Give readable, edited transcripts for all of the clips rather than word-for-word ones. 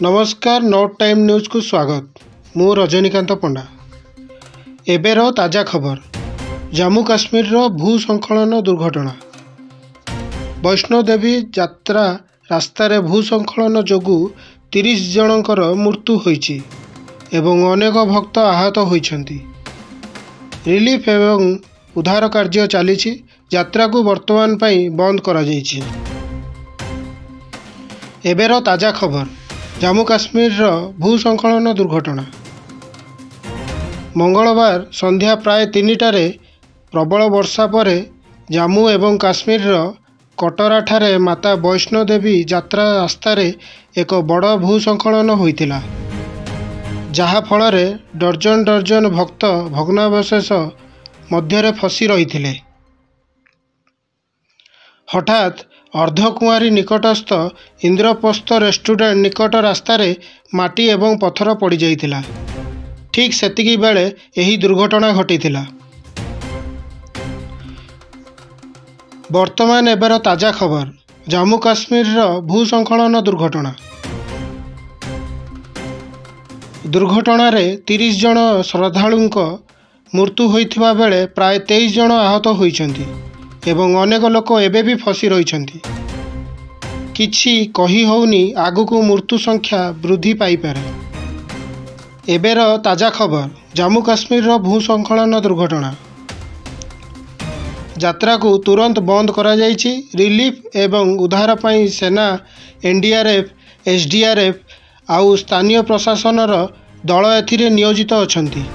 नमस्कार not time news को स्वागत। मु रजनीकांत पंडा। एबेर ताजा खबर जम्मू काश्मीर भूस्खलन दुर्घटना। वैष्णोदेवी यात्रा रास्तार भूस्खलन जोगु 30 जनकर मृत्यु होईछि एवं अनेक भक्त आहत होइछन्ति। रिलीफ एवं उद्धार कार्य चली यात्रा को वर्तमान पई बंद करा जाइछि। एबेर ताजा खबर जम्मू काश्मीर भूस्खलन दुर्घटना। मंगलवार संध्या प्राय 3टारे प्रबल वर्षा पर जम्मू एवं काश्मीर कटरा ठारे माता वैष्णोदेवी यात्रा रास्तार एक बड़ भूस्खलन होइतिला, जहा फल डर्जन डर्जन भक्त भग्नावशेष मध्य फसी रही। हठात अर्धकुआरी निकटस्थ इंद्रप्रस्थ रेस्टोरेंट निकट रास्तार माटी एवं पत्थर पड़ जाइतिला। ठीक सेतिकी बेले एही दुर्घटना घटितिला। वर्तमान एबर ताजा खबर जम्मू काश्मीर भूस्खलन दुर्घटना। दुर्घटना 30 जन श्रद्धालुंक मृत्यु होइथिबा बेले प्राय 23 जन आहत होइछन्ति एवं अनेक लोक एबे भी फसी रहिछन्ति। किछि कही होउनी आगुकु मृत्यु संख्या वृद्धि पाई पारे। एबेर ताजा खबर जम्मू काश्मीर भूस्खलन दुर्घटना। यात्रा को तुरंत बंद करा जाइछि। रिलीफ एवं उद्धार पई सेना, एनडीआरएफ, एसडीआरएफ आउ स्थानीय प्रशासनर दल एथिरे नियोजित अछन्ति।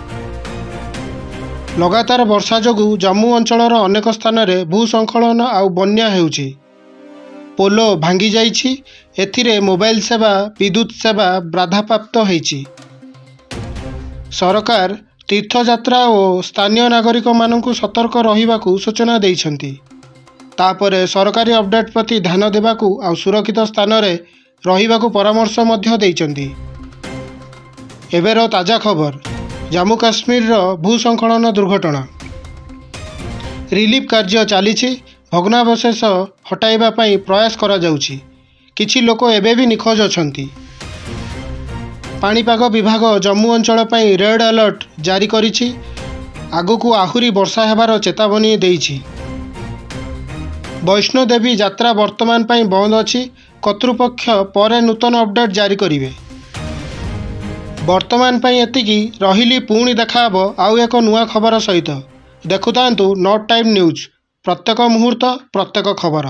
लगातार वर्षा जोगु जम्मू अंचलर अनेक स्थान में भूस्खलन आउ बन्या हेउछि। पोलो भांगी जाइछि। एथिरे मोबाइल सेवा, विद्युत सेवा बाधाप्राप्त होइछि। सरकार तीर्थयात्रा और स्थानीय नागरिक मानकु सतर्क रहिबाकु सूचना दैछन्ति। तापरे सरकारी अपडेट प्रति ध्यान देबाकु आउ सुरक्षित स्थान रे रहिबाकु परामर्श मध्य दैछन्ति। एबेर ताजा खबर जम्मू काश्मीर भूस्खलन दुर्घटना। रिलीफ कार्य चली भग्नावशेष हटाइबा पई प्रयास करा जाउछि। किछि लोक एबे भी निखोज अछन्ति। पाणीपाग विभाग जम्मू अंचल पई रेड अलर्ट जारी करिछि। आगुकु आहुरी वर्षा हेबार चेतावनी देइछि। वैष्णोदेवी यात्रा वर्तमान पई बंद अछि। कर्तृपक्ष परे नूतन अपडेट जारी करिवे। वर्तमान पई एतिकी रहिली। पुणी देखाब आउ एक नुआ खबर सहित। देखुतांतु नॉट टाइम न्यूज। प्रत्येक मुहूर्त प्रत्येक खबर।